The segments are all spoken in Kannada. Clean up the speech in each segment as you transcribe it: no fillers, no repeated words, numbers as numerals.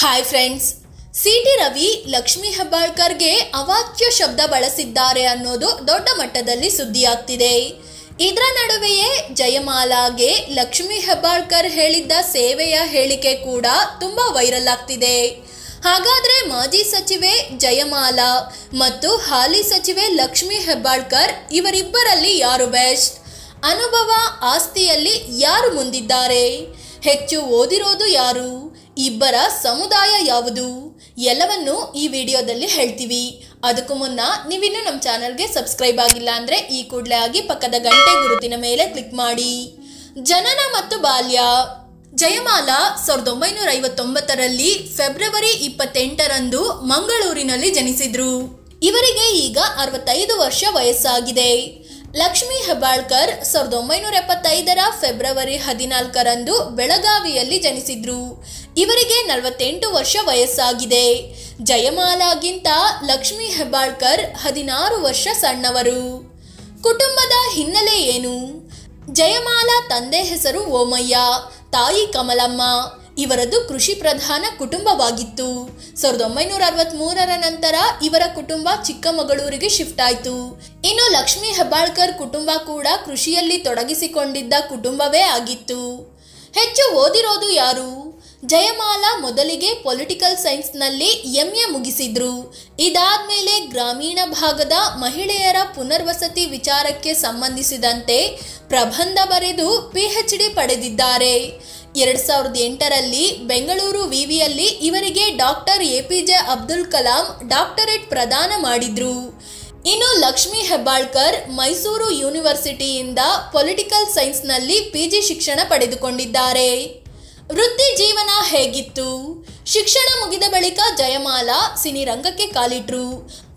Hi friends, CT Ravi Lakshmi ಹೆಬ್ಬಾಳ್ಕರ್ಗೆ ಅವಾಚ್ಯ ಶಬ್ದ ಬಳಸಿದ್ದಾರೆ ಅನ್ನೋದು ದೊಡ್ಡ ಮಟ್ಟದಲ್ಲಿ ಸುದ್ದಿಯಾಗ್ತಿದೆ. ಇದರ ನಡುವೆಯೇ ಜಯಮಾಲಾಗೆ ಲಕ್ಷ್ಮೀ ಹೆಬ್ಬಾಳ್ಕರ್ ಹೇಳಿದ್ದ ಸೇವೆಯ ಹೇಳಿಕೆ ಕೂಡ ತುಂಬಾ ವೈರಲ್ ಆಗ್ತಿದೆ. ಹಾಗಾದ್ರೆ ಮಾಜಿ ಸಚಿವೆ ಜಯಮಾಲಾ ಮತ್ತು ಹಾಲಿ ಸಚಿವೆ ಲಕ್ಷ್ಮೀ ಹೆಬ್ಬಾಳ್ಕರ್ ಇವರಿಬ್ಬರಲ್ಲಿ ಯಾರು ಬೆಸ್ಟ್? ಅನುಭವ ಆಸ್ತಿಯಲ್ಲಿ ಯಾರು ಮುಂದಿದ್ದಾರೆ? ಹೆಚ್ಚು ಓದಿರೋದು ಯಾರು? ಇಬ್ಬರ ಸಮುದಾಯ ಯಾವುದು? ಎಲ್ಲವನ್ನು ಈ ವಿಡಿಯೋದಲ್ಲಿ ಹೇಳ್ತೀವಿ. ಅದಕ್ಕೂ ಮುನ್ನ ನೀವಿನ್ನೂ ನಮ್ಮ ಚಾನಲ್ಗೆ ಸಬ್ಸ್ಕ್ರೈಬ್ ಆಗಿಲ್ಲ ಅಂದರೆ ಈ ಕೂಡಲೇ ಆಗಿ ಪಕ್ಕದ ಗಂಟೆ ಗುರುತಿನ ಮೇಲೆ ಕ್ಲಿಕ್ ಮಾಡಿ. ಜನನ ಮತ್ತು ಬಾಲ್ಯ. ಜಯಮಾಲಾ 1959ರಲ್ಲಿ ಫೆಬ್ರವರಿ 28ರಂದು ಮಂಗಳೂರಿನಲ್ಲಿ ಜನಿಸಿದ್ರು. ಇವರಿಗೆ ಈಗ 65 ವರ್ಷ ವಯಸ್ಸಾಗಿದೆ. ಲಕ್ಷ್ಮೀ ಹೆಬ್ಬಾಳ್ಕರ್ 1975ರ ಫೆಬ್ರವರಿ 14ರಂದು ಬೆಳಗಾವಿಯಲ್ಲಿ ಜನಿಸಿದ್ರು. ಇವರಿಗೆ 48 ವರ್ಷ ವಯಸ್ಸಾಗಿದೆ. ಜಯಮಾಲಾಗಿಂತ ಲಕ್ಷ್ಮೀ ಹೆಬ್ಬಾಳ್ಕರ್ 16 ವರ್ಷ ಸಣ್ಣವರು. ಕುಟುಂಬದ ಹಿನ್ನೆಲೆ ಏನು? ಜಯಮಾಲಾ ತಂದೆ ಹೆಸರು ಓಮಯ್ಯ, ತಾಯಿ ಕಮಲಮ್ಮ. ಇವರದ್ದು ಕೃಷಿ ಪ್ರಧಾನ ಕುಟುಂಬವಾಗಿತ್ತು. 1963ರ ನಂತರ ಇವರ ಕುಟುಂಬ ಚಿಕ್ಕಮಗಳೂರಿಗೆ ಶಿಫ್ಟ್ ಆಯಿತು. ಇನ್ನು ಲಕ್ಷ್ಮೀ ಹೆಬ್ಬಾಳ್ಕರ್ ಕುಟುಂಬ ಕೂಡ ಕೃಷಿಯಲ್ಲಿ ತೊಡಗಿಸಿಕೊಂಡಿದ್ದ ಕುಟುಂಬವೇ ಆಗಿತ್ತು. ಹೆಚ್ಚು ಓದಿರೋದು ಯಾರು? ಜಯಮಾಲಾ ಮೊದಲಿಗೆ ಪೊಲಿಟಿಕಲ್ ಸೈನ್ಸ್ನಲ್ಲಿ MA ಮುಗಿಸಿದ್ರು. ಇದಾದ್ಮೇಲೆ ಗ್ರಾಮೀಣ ಭಾಗದ ಮಹಿಳೆಯರ ಪುನರ್ವಸತಿ ವಿಚಾರಕ್ಕೆ ಸಂಬಂಧಿಸಿದಂತೆ ಪ್ರಬಂಧ ಬರೆದು PhD ಪಡೆದಿದ್ದಾರೆ. 2008ರಲ್ಲಿ ಬೆಂಗಳೂರು ವಿವಿಯಲ್ಲಿ ಇವರಿಗೆ doctor APJ Abdul Kalam doctorate ಪ್ರದಾನ ಮಾಡಿದ್ರು. ಇನ್ನು ಲಕ್ಷ್ಮೀ ಹೆಬ್ಬಾಳ್ಕರ್ ಮೈಸೂರು ಯೂನಿವರ್ಸಿಟಿಯಿಂದ ಪೊಲಿಟಿಕಲ್ ಸೈನ್ಸ್ನಲ್ಲಿ PG ಶಿಕ್ಷಣ ಪಡೆದುಕೊಂಡಿದ್ದಾರೆ. ವೃತ್ತಿ ಜೀವನ ಹೇಗಿತ್ತು? ಶಿಕ್ಷಣ ಮುಗಿದ ಬಳಿಕ ಜಯಮಾಲಾ ಸಿನಿರಂಗಕ್ಕೆ ಕಾಲಿಟ್ರು.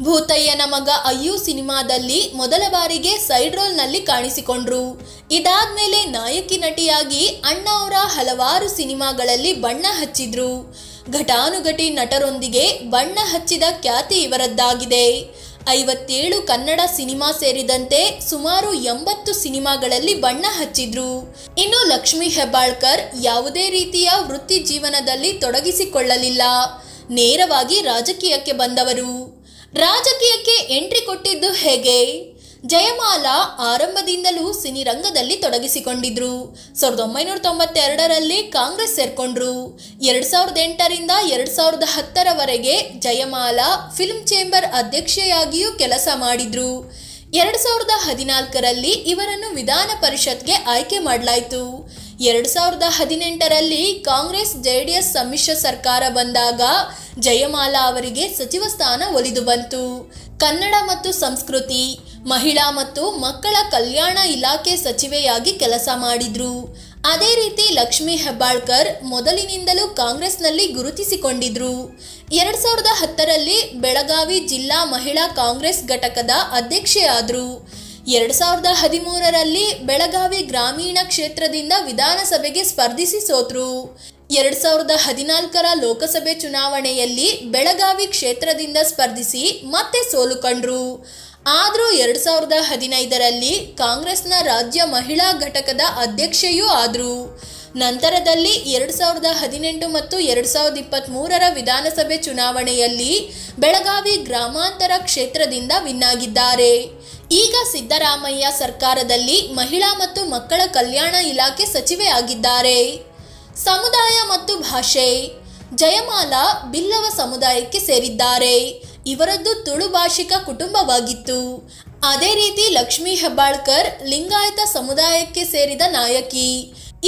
ಭೂತಯ್ಯನ ಮಗ ಅಯ್ಯು ಸಿನಿಮಾದಲ್ಲಿ ಮೊದಲ ಬಾರಿಗೆ ಸೈಡ್ ರೋಲ್ನಲ್ಲಿ ಕಾಣಿಸಿಕೊಂಡ್ರು. ಇದಾದ್ಮೇಲೆ ನಾಯಕಿ ನಟಿಯಾಗಿ ಅಣ್ಣ ಅವರ ಹಲವಾರು ಸಿನಿಮಾಗಳಲ್ಲಿ ಬಣ್ಣ ಹಚ್ಚಿದ್ರು. ಘಟಾನುಘಟಿ ನಟರೊಂದಿಗೆ ಬಣ್ಣ ಹಚ್ಚಿದ ಖ್ಯಾತಿ ಇವರದ್ದಾಗಿದೆ. 57 ಕನ್ನಡ ಸಿನಿಮಾ ಸೇರಿದಂತೆ ಸುಮಾರು 80 ಸಿನಿಮಾಗಳಲ್ಲಿ ಬಣ್ಣ ಹಚ್ಚಿದ್ರು. ಇನ್ನು ಲಕ್ಷ್ಮೀ ಹೆಬ್ಬಾಳ್ಕರ್ ಯಾವುದೇ ರೀತಿಯ ವೃತ್ತಿ ಜೀವನದಲ್ಲಿ ತೊಡಗಿಸಿಕೊಳ್ಳಲಿಲ್ಲ. ನೇರವಾಗಿ ರಾಜಕೀಯಕ್ಕೆ ಬಂದವರು. ರಾಜಕೀಯಕ್ಕೆ ಎಂಟ್ರಿ ಕೊಟ್ಟಿದ್ದು ಹೇಗೆ? ಜಯಮಾಲಾ ಆರಂಭದಿಂದಲೂ ಸಿನಿರಂಗದಲ್ಲಿ ತೊಡಗಿಸಿಕೊಂಡಿದ್ರು. 1992ರಲ್ಲಿ ಕಾಂಗ್ರೆಸ್ ಸೇರ್ಕೊಂಡ್ರು. 2008ರಿಂದ 2010ರವರೆಗೆ ಜಯಮಾಲಾ ಫಿಲ್ಮ್ ಚೇಂಬರ್ ಅಧ್ಯಕ್ಷೆಯಾಗಿಯೂ ಕೆಲಸ ಮಾಡಿದ್ರು. 2014ರಲ್ಲಿ ಇವರನ್ನು ವಿಧಾನ ಪರಿಷತ್ಗೆ ಆಯ್ಕೆ ಮಾಡಲಾಯಿತು. 2018ರಲ್ಲಿ ಕಾಂಗ್ರೆಸ್ JDS ಸಮ್ಮಿಶ್ರ ಸರ್ಕಾರ ಬಂದಾಗ ಜಯಮಾಲಾ ಅವರಿಗೆ ಸಚಿವ ಸ್ಥಾನ ಒಲಿದು ಬಂತು. ಕನ್ನಡ ಮತ್ತು ಸಂಸ್ಕೃತಿ, ಮಹಿಳಾ ಮತ್ತು ಮಕ್ಕಳ ಕಲ್ಯಾಣ ಇಲಾಖೆ ಸಚಿವೆಯಾಗಿ ಕೆಲಸ ಮಾಡಿದ್ರು. ಅದೇ ರೀತಿ ಲಕ್ಷ್ಮೀ ಹೆಬ್ಬಾಳ್ಕರ್ ಮೊದಲಿನಿಂದಲೂ ಕಾಂಗ್ರೆಸ್ನಲ್ಲಿ ಗುರುತಿಸಿಕೊಂಡಿದ್ರು. 2010ರಲ್ಲಿ ಬೆಳಗಾವಿ ಜಿಲ್ಲಾ ಮಹಿಳಾ ಕಾಂಗ್ರೆಸ್ ಘಟಕದ ಅಧ್ಯಕ್ಷೆಯಾದರು. 2013ರಲ್ಲಿ ಬೆಳಗಾವಿ ಗ್ರಾಮೀಣ ಕ್ಷೇತ್ರದಿಂದ ವಿಧಾನಸಭೆಗೆ ಸ್ಪರ್ಧಿಸಿ ಸೋತ್ರು. 2014ರ ಲೋಕಸಭೆ ಚುನಾವಣೆಯಲ್ಲಿ ಬೆಳಗಾವಿ ಕ್ಷೇತ್ರದಿಂದ ಸ್ಪರ್ಧಿಸಿ ಮತ್ತೆ ಸೋಲು ಕಂಡ್ರು. ಆದರೂ 2015ರಲ್ಲಿ ಕಾಂಗ್ರೆಸ್ನ ರಾಜ್ಯ ಮಹಿಳಾ ಘಟಕದ ಅಧ್ಯಕ್ಷೆಯೂ ಆದರು. ನಂತರದಲ್ಲಿ 2018 ಮತ್ತು 2023ರ ವಿಧಾನಸಭೆ ಚುನಾವಣೆಯಲ್ಲಿ ಬೆಳಗಾವಿ ಗ್ರಾಮಾಂತರ ಕ್ಷೇತ್ರದಿಂದ ವಿನ್ ಆಗಿದ್ದಾರೆ. ಈಗ ಸಿದ್ದರಾಮಯ್ಯ ಸರ್ಕಾರದಲ್ಲಿ ಮಹಿಳಾ ಮತ್ತು ಮಕ್ಕಳ ಕಲ್ಯಾಣ ಇಲಾಖೆ ಸಚಿವೆ ಆಗಿದ್ದಾರೆ. ಸಮುದಾಯ ಮತ್ತು ಭಾಷೆ. ಜಯಮಾಲಾ ಬಿಲ್ಲವ ಸಮುದಾಯಕ್ಕೆ ಸೇರಿದ್ದಾರೆ. ಇವರದ್ದು ತುಳು ಭಾಷಿಕ ಕುಟುಂಬವಾಗಿತ್ತು. ಅದೇ ರೀತಿ ಲಕ್ಷ್ಮೀ ಹೆಬ್ಬಾಳ್ಕರ್ ಲಿಂಗಾಯತ ಸಮುದಾಯಕ್ಕೆ ಸೇರಿದ ನಾಯಕಿ.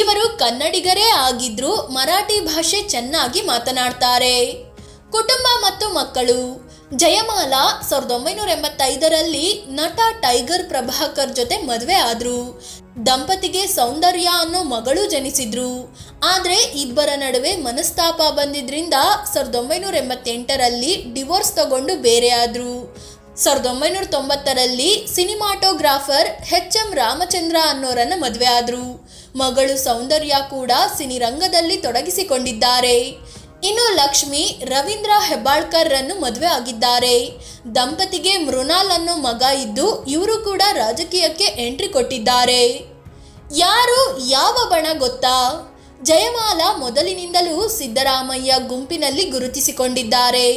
ಇವರು ಕನ್ನಡಿಗರೇ ಆಗಿದ್ರು ಮರಾಠಿ ಭಾಷೆ ಚೆನ್ನಾಗಿ ಮಾತನಾಡ್ತಾರೆ. ಕುಟುಂಬ ಮತ್ತು ಮಕ್ಕಳು. ಜಯಮಾಲಾ 1985ರಲ್ಲಿ ನಟ ಟೈಗರ್ ಪ್ರಭಾಕರ್ ಜೊತೆ ಮದುವೆ ಆದ್ರು. ದಂಪತಿಗೆ ಸೌಂದರ್ಯ ಅನ್ನೋ ಮಗಳು ಜನಿಸಿದ್ರು. ಆದರೆ ಇಬ್ಬರ ನಡುವೆ ಮನಸ್ತಾಪ ಬಂದಿದ್ರಿಂದ 1988ರಲ್ಲಿ ಡಿವೋರ್ಸ್ ತಗೊಂಡು ಬೇರೆ ಆದ್ರು. 1990ರಲ್ಲಿ ಸಿನಿಮಾಟೋಗ್ರಾಫರ್ HM ರಾಮಚಂದ್ರ ಅನ್ನೋರನ್ನ ಮದುವೆ ಆದ್ರು. ಮಗಳು ಸೌಂದರ್ಯ ಕೂಡ ಸಿನಿರಂಗದಲ್ಲಿ ತೊಡಗಿಸಿಕೊಂಡಿದ್ದಾರೆ. ಇನ್ನು ಲಕ್ಷ್ಮಿ ರವೀಂದ್ರ ಹೆಬ್ಬಾಳ್ಕರ್ ರನ್ನು ಮದುವೆ ಆಗಿದ್ದಾರೆ. ದಂಪತಿಗೆ ಮೃಣಾಲ್ ಅನ್ನೋ ಮಗ ಇದ್ದು ಇವರು ಕೂಡ ರಾಜಕೀಯಕ್ಕೆ ಎಂಟ್ರಿ ಕೊಟ್ಟಿದ್ದಾರೆ. ಯಾರು ಯಾವ ಬಣ ಗೊತ್ತಾ? ಜಯಮಾಲಾ ಮೊದಲಿನಿಂದಲೂ ಸಿದ್ದರಾಮಯ್ಯ ಗುಂಪಿನಲ್ಲಿ ಗುರುತಿಸಿಕೊಂಡಿದ್ದಾರೆ.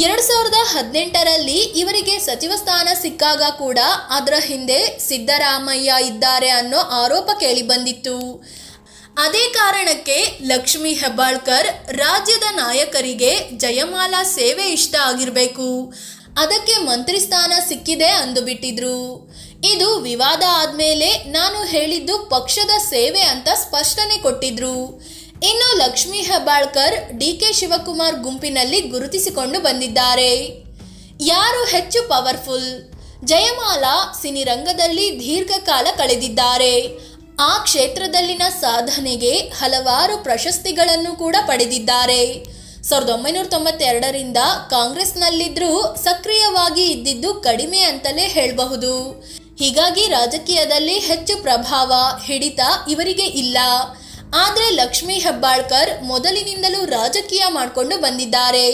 2018ರಲ್ಲಿ ಇವರಿಗೆ ಸಚಿವ ಸ್ಥಾನ ಸಿಕ್ಕಾಗ ಕೂಡ ಅದರ ಹಿಂದೆ ಸಿದ್ದರಾಮಯ್ಯ ಇದ್ದಾರೆ ಅನ್ನೋ ಆರೋಪ ಕೇಳಿಬಂದಿತ್ತು. ಅದೇ ಕಾರಣಕ್ಕೆ ಲಕ್ಷ್ಮೀ ಹೆಬ್ಬಾಳ್ಕರ್ ರಾಜ್ಯದ ನಾಯಕರಿಗೆ ಜಯಮಾಲಾ ಸೇವೆ ಇಷ್ಟ ಆಗಿರಬೇಕು, ಅದಕ್ಕೆ ಮಂತ್ರಿ ಸ್ಥಾನ ಸಿಕ್ಕಿದೆ ಅಂದುಬಿಟ್ಟಿದ್ರು. ಇದು ವಿವಾದ ಆದ್ಮೇಲೆ ನಾನು ಹೇಳಿದ್ದು ಪಕ್ಷದ ಸೇವೆ ಅಂತ ಸ್ಪಷ್ಟನೆ ಕೊಟ್ಟಿದ್ರು. ಇನ್ನು ಲಕ್ಷ್ಮೀ ಹೆಬ್ಬಾಳ್ಕರ್ ಡಿ.ಕೆ. ಶಿವಕುಮಾರ್ ಗುಂಪಿನಲ್ಲಿ ಗುರುತಿಸಿಕೊಂಡು ಬಂದಿದ್ದಾರೆ. ಯಾರು ಹೆಚ್ಚು ಪವರ್ಫುಲ್? ಜಯಮಾಲಾ ಸಿನಿರಂಗದಲ್ಲಿ ದೀರ್ಘಕಾಲ ಕಳೆದಿದ್ದಾರೆ. ಆ ಕ್ಷೇತ್ರದಲ್ಲಿನ ಸಾಧನೆಗೆ ಹಲವಾರು ಪ್ರಶಸ್ತಿಗಳನ್ನು ಕೂಡ ಪಡೆದಿದ್ದಾರೆ. 1992ರಿಂದ ಕಾಂಗ್ರೆಸ್ನಲ್ಲಿದ್ದರೂ ಸಕ್ರಿಯವಾಗಿ ಇದ್ದಿದ್ದು ಕಡಿಮೆ ಅಂತಲೇ ಹೇಳಬಹುದು. ಹೀಗಾಗಿ ರಾಜಕೀಯದಲ್ಲಿ ಹೆಚ್ಚು ಪ್ರಭಾವ ಹಿಡಿತ ಇವರಿಗೆ ಇಲ್ಲ. ಆದರೆ ಲಕ್ಷ್ಮೀ ಹೆಬ್ಬಾಳ್ಕರ್ ಮೊದಲಿನಿಂದಲೂ ರಾಜಕೀಯ ಮಾಡಿಕೊಂಡು ಬಂದಿದ್ದಾರೆ.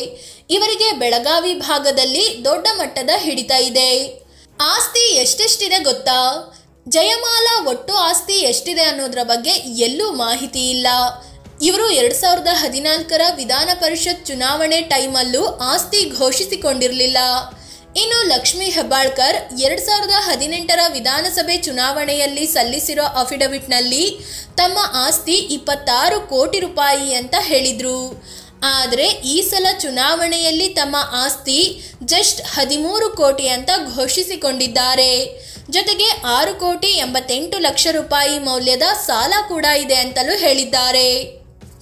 ಇವರಿಗೆ ಬೆಳಗಾವಿ ಭಾಗದಲ್ಲಿ ದೊಡ್ಡ ಮಟ್ಟದ ಹಿಡಿತ ಇದೆ. ಆಸ್ತಿ ಎಷ್ಟೆಷ್ಟಿದೆ ಗೊತ್ತಾ? ಜಯಮಾಲಾ ಒಟ್ಟು ಆಸ್ತಿ ಎಷ್ಟಿದೆ ಅನ್ನೋದ್ರ ಬಗ್ಗೆ ಎಲ್ಲೂ ಮಾಹಿತಿ ಇಲ್ಲ. ಇವರು 2014ರ ವಿಧಾನ ಪರಿಷತ್ ಚುನಾವಣೆ ಟೈಮಲ್ಲೂ ಆಸ್ತಿ ಘೋಷಿಸಿಕೊಂಡಿರಲಿಲ್ಲ. ಇನ್ನು ಲಕ್ಷ್ಮೀ ಹೆಬ್ಬಾಳ್ಕರ್ 2018ರ ವಿಧಾನಸಭೆ ಚುನಾವಣೆಯಲ್ಲಿ ಸಲ್ಲಿಸಿರೋ ಅಫಿಡವಿಟ್ನಲ್ಲಿ ತಮ್ಮ ಆಸ್ತಿ 26 ಕೋಟಿ ರೂಪಾಯಿ ಅಂತ ಹೇಳಿದ್ರು. ಆದರೆ ಈ ಸಲ ಚುನಾವಣೆಯಲ್ಲಿ ತಮ್ಮ ಆಸ್ತಿ ಜಸ್ಟ್ 13 ಕೋಟಿ ಅಂತ ಘೋಷಿಸಿಕೊಂಡಿದ್ದಾರೆ. ಜೊತೆಗೆ 6,88,00,000 ರೂಪಾಯಿ ಮೌಲ್ಯದ ಸಾಲ ಕೂಡ ಇದೆ ಅಂತಲೂ ಹೇಳಿದ್ದಾರೆ.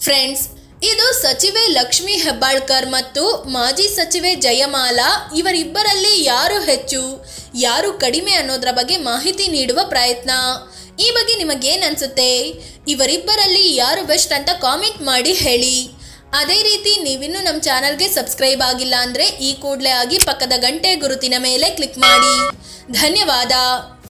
ಫ್ರೆಂಡ್ಸ್, ಇದು ಸಚಿವೆ ಲಕ್ಷ್ಮೀ ಹೆಬ್ಬಾಳ್ಕರ್ ಮತ್ತು ಮಾಜಿ ಸಚಿವೆ ಜಯಮಾಲಾ ಇವರಿಬ್ಬರಲ್ಲಿ ಯಾರು ಹೆಚ್ಚು ಯಾರು ಕಡಿಮೆ ಅನ್ನೋದ್ರ ಬಗ್ಗೆ ಮಾಹಿತಿ ನೀಡುವ ಪ್ರಯತ್ನ. ಈ ಬಗ್ಗೆ ನಿಮಗೇನು ಅನ್ಸುತ್ತೆ? ಇವರಿಬ್ಬರಲ್ಲಿ ಯಾರು ಬೆಸ್ಟ್ ಅಂತ ಕಾಮೆಂಟ್ ಮಾಡಿ ಹೇಳಿ. ಅದೇ ರೀತಿ ನೀವಿನ್ನೂ ನಮ್ಮ ಚಾನಲ್ಗೆ ಸಬ್ಸ್ಕ್ರೈಬ್ ಆಗಿಲ್ಲ ಅಂದರೆ ಈ ಕೂಡಲೇ ಆಗಿ ಪಕ್ಕದ ಗಂಟೆ ಗುರುತಿನ ಮೇಲೆ ಕ್ಲಿಕ್ ಮಾಡಿ. ಧನ್ಯವಾದ.